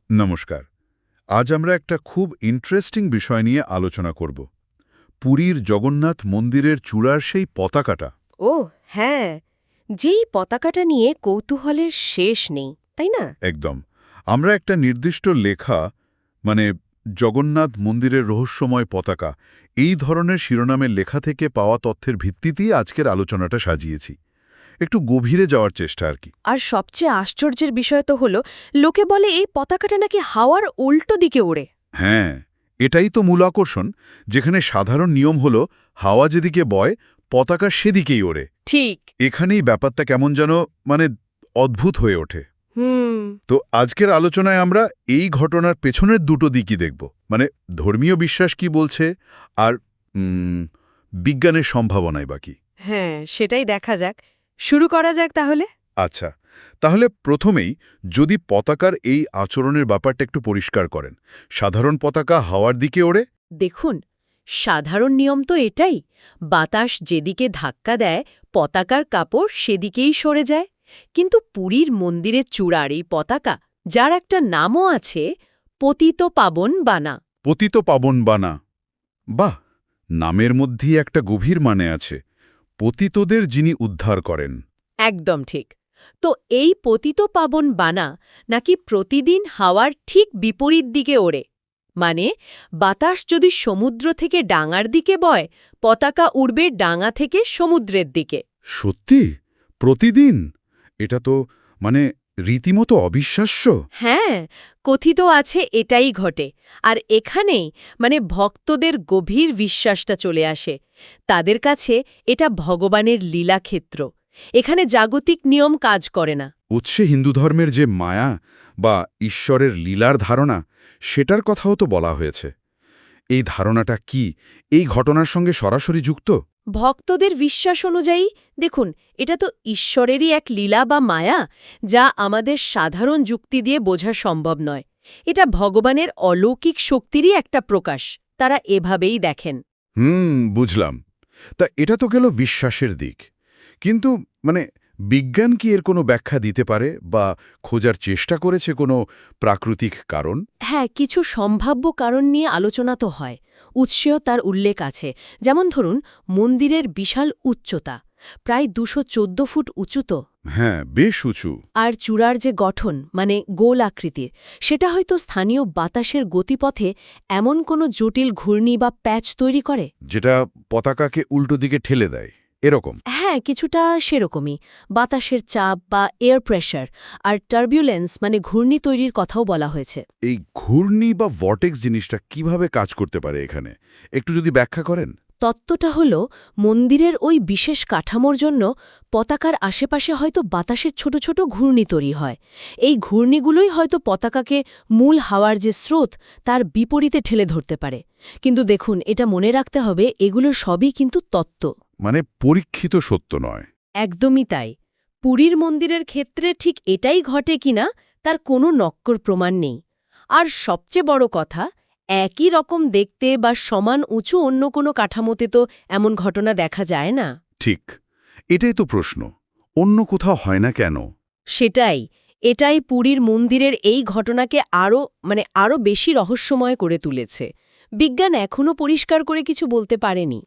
নমস্কার। আজ আমরা একটা খুব ইন্টারেস্টিং বিষয় নিয়ে আলোচনা করব। পুরীর জগন্নাথ মন্দিরের চূড়ার সেই পতাকাটা। ও হ্যাঁ, যেই পতাকাটা নিয়ে কৌতূহলের শেষ নেই, তাই না? একদম। আমরা একটা নির্দিষ্ট লেখা, মানে জগন্নাথ মন্দিরের রহস্যময় পতাকা, এই ধরনের শিরোনামের লেখা থেকে পাওয়া তথ্যের ভিত্তিতেই আজকের আলোচনাটা সাজিয়েছি। একটু গভীরে যাওয়ার চেষ্টা আর কি। আর সবচেয়ে আশ্চর্যের বিষয় তো হলো, লোকে বলে এই পতাকাটা নাকি হাওয়ার উল্টো দিকে ওড়ে। হ্যাঁ, এটাই তো মূল আকর্ষণ, যেখানে সাধারণ নিয়ম হলো হাওয়া যেদিকে বয় পতাকা সেদিকেই ওড়ে। ঠিক। এখানেই ব্যাপারটা কেমন যেন মানে অদ্ভুত হয়ে ওঠে। হুম। তো আজকের আলোচনায় আমরা এই ঘটনার পেছনের দুটো দিকই দেখব, মানে ধর্মীয় বিশ্বাস কি বলছে আর বিজ্ঞানের সম্ভাবনায় বাকি। হ্যাঁ, সেটাই দেখা যাক। শুরু করা যাক তাহলে। আচ্ছা, তাহলে প্রথমেই যদি পতাকার এই আচরণের ব্যাপারটা একটু পরিষ্কার করেন। সাধারণ পতাকা হাওয়ার দিকে ওড়ে। দেখুন, সাধারণ নিয়ম তো এটাই, বাতাস যেদিকে ধাক্কা দেয় পতাকার কাপড় সেদিকেই সরে যায়। কিন্তু পুরীর মন্দিরের চূড়ার এই পতাকা, যার একটা নামও আছে, পতিত পাবন বানা। পতিত পাবন বানা। বাহ, নামের মধ্যেই একটা গভীর মানে আছে। পতিতদের যিনি উদ্ধার করেন। একদম ঠিক। তো এই পতিত পাবন বানা নাকি প্রতিদিন হাওয়ার ঠিক বিপরীত দিকে ওড়ে। মানে বাতাস যদি সমুদ্র থেকে ডাঙার দিকে বয়, পতাকা উড়বে ডাঙা থেকে সমুদ্রের দিকে। সত্যি? প্রতিদিন? এটা তো মানে রীতিমতো অবিশ্বাস্য। হ্যাঁ, কথিত আছে এটাই ঘটে। আর এখানেই ভক্তদের গভীর বিশ্বাসটা চলে আসে। তাদের কাছে এটা ভগবানের লীলাক্ষেত্র। এখানে জাগতিক নিয়ম কাজ করে না। উৎসে হিন্দু ধর্মের যে মায়া বা ঈশ্বরের লীলার ধারণা, সেটার কথাও তো বলা হয়েছে। এই ধারণাটা কি এই ঘটনার সঙ্গে সরাসরি যুক্ত? ভক্তদের বিশ্বাস অনুযায়ী দেখুন, এটা তো ঈশ্বরেরই এক লীলা বা মায়া, যা আমাদের সাধারণ যুক্তি দিয়ে বোঝা সম্ভব নয়। এটা ভগবানের অলৌকিক শক্তিরই একটা প্রকাশ। তারা এভাবেই দেখেন। বুঝলাম। তা এটা তো গেল বিশ্বাসের দিক। কিন্তু মানে বিজ্ঞান কি এর কোনো ব্যাখ্যা দিতে পারে বা খোঁজার চেষ্টা করেছে কোনো প্রাকৃতিক কারণ? হ্যাঁ, কিছু সম্ভাব্য কারণ নিয়ে আলোচনা তো হয়। উৎসেও তার উল্লেখ আছে। যেমন ধরুন, মন্দিরের বিশাল উচ্চতা, প্রায় ২১৪ ফুট উঁচু তো। হ্যাঁ, বেশ উঁচু। আর চূড়ার যে গঠন, গোল আকৃতির, সেটা হয়তো স্থানীয় বাতাসের গতিপথে এমন কোনো জটিল ঘূর্ণি বা প্যাচ তৈরি করে। যেটা পতাকাকে উল্টো দিকে ঠেলে দেয়, এরকম? হ্যাঁ, কিছুটা সেরকমই। বাতাসের চাপ বা এয়ার প্রেশার আর টার্বুলেন্স ঘূর্ণি তৈরির কথাও বলা হয়েছে। এই ঘূর্ণি বা ভর্টেক্স জিনিসটা কিভাবে কাজ করতে পারে এখানে, একটু যদি ব্যাখ্যা করেন। তত্ত্বটা হল, মন্দিরের ওই বিশেষ কাঠামোর জন্য পতাকার আশেপাশে হয়তো বাতাসের ছোট ছোট ঘূর্ণি তৈরি হয়। এই ঘূর্ণিগুলোই হয়তো পতাকাকে মূল হাওয়ার যে স্রোত, তার বিপরীতে ঠেলে ধরতে পারে। কিন্তু দেখুন, এটা মনে রাখতে হবে, এগুলো সবই কিন্তু তত্ত্ব। মানে পরীক্ষিত সত্য নয়। একদমই তাই। পুরীর মন্দিরের ক্ষেত্রে ঠিক এটাই ঘটে কিনা তার কোনো নক্কর প্রমাণ নেই। আর সবচেয়ে বড় কথা, একই রকম দেখতে বা সমান উঁচু অন্য কোনো কাঠামোতে তো এমন ঘটনা দেখা যায় না। ঠিক, এটাই তো প্রশ্ন। অন্য কোথাও হয় না কেন? সেটাই। এটাই পুরীর মন্দিরের এই ঘটনাকে আরও বেশি রহস্যময় করে তুলেছে। বিজ্ঞান এখনও পরিষ্কার করে কিছু বলতে পারেনি।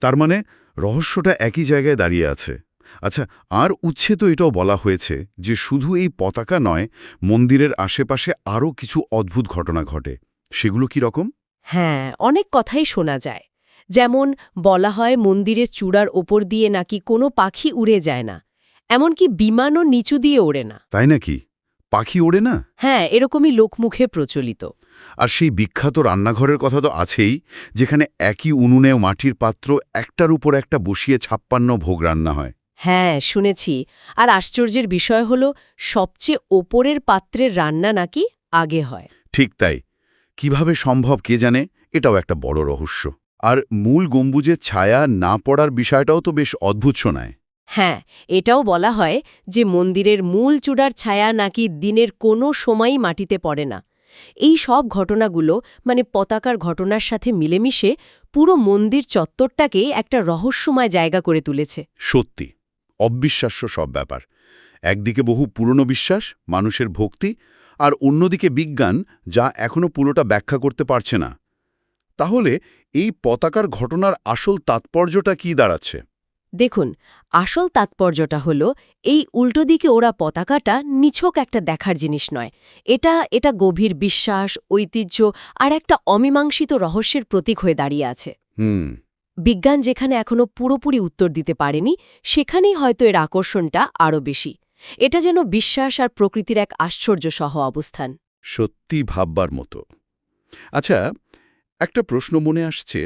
তার মানে রহস্যটা একই জায়গায় দাঁড়িয়ে আছে। আচ্ছা, আর উৎসে তো এটাও বলা হয়েছে যে শুধু এই পতাকা নয়, মন্দিরের আশেপাশে আরও কিছু অদ্ভুত ঘটনা ঘটে। সেগুলো কি রকম? হ্যাঁ, অনেক কথাই শোনা যায়। যেমন বলা হয় মন্দিরের চূড়ার ওপর দিয়ে নাকি কোনো পাখি উড়ে যায় না। এমনকি বিমানও নিচু দিয়ে ওড়ে না। তাই নাকি? পাখি ওড়ে না? হ্যাঁ, এরকমই লোকমুখে প্রচলিত। আর সেই বিখ্যাত রান্নাঘরের কথা তো আছেই, যেখানে একই উনুনে মাটির পাত্র একটার উপর একটা বসিয়ে ৫৬ ভোগ রান্না হয়। হ্যাঁ, শুনেছি। আর আশ্চর্যের বিষয় হল, সবচেয়ে ওপরের পাত্রের রান্না নাকি আগে হয়। ঠিক তাই। কিভাবে সম্ভব কে জানে, এটাও একটা বড় রহস্য। আর মূল গম্বুজের ছায়া না পড়ার বিষয়টাও তো বেশ অদ্ভুত শোনায়। হ্যাঁ, এটাও বলা হয় যে মন্দিরের মূল চূড়ার ছায়া নাকি দিনের কোনো সময়ই মাটিতে পড়ে না। এই সব ঘটনাগুলো পতাকার ঘটনার সাথে মিলেমিশে পুরো মন্দির চত্বরটাকে একটা রহস্যময় জায়গা করে তুলেছে। সত্যি অবিশ্বাস্য সব ব্যাপার। একদিকে বহু পুরনো বিশ্বাস, মানুষের ভক্তি, আর অন্যদিকে বিজ্ঞান যা এখনো পুরোটা ব্যাখ্যা করতে পারছে না। তাহলে এই পতাকার ঘটনার আসল তাৎপর্যটা কি দাঁড়াচ্ছে? দেখুন, আসল তাৎপর্যটা হল এই উল্টো দিকে ওরা পতাকাটা নিছক একটা দেখার জিনিস নয়। এটা গভীর বিশ্বাস, ঐতিহ্য আর একটা অমীমাংসিত রহস্যের প্রতীক হয়ে দাঁড়িয়ে আছে। বিজ্ঞান যেখানে এখনো পুরোপুরি উত্তর দিতে পারেনি, সেখানেই হয়তো এর আকর্ষণটা আরও বেশি। এটা যেন বিশ্বাস আর প্রকৃতির এক আশ্চর্যসহ অবস্থান। সত্যি ভাববার মতো। আচ্ছা, একটা প্রশ্ন মনে আসছে,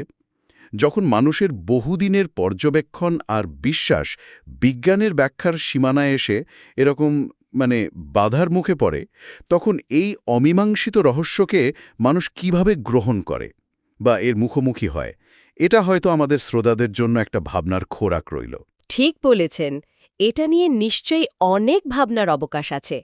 যখন মানুষের বহুদিনের পর্যবেক্ষণ আর বিশ্বাস বিজ্ঞানের ব্যাখ্যার সীমানায় এসে এরকম বাধার মুখে পড়ে, তখন এই অমীমাংসিত রহস্যকে মানুষ কিভাবে গ্রহণ করে বা এর মুখোমুখি হয়, এটা হয়তো আমাদের শ্রোতাদের জন্য একটা ভাবনার খোরাক রইল। ঠিক বলেছেন, এটা নিয়ে নিশ্চয়ই অনেক ভাবনার অবকাশ আছে।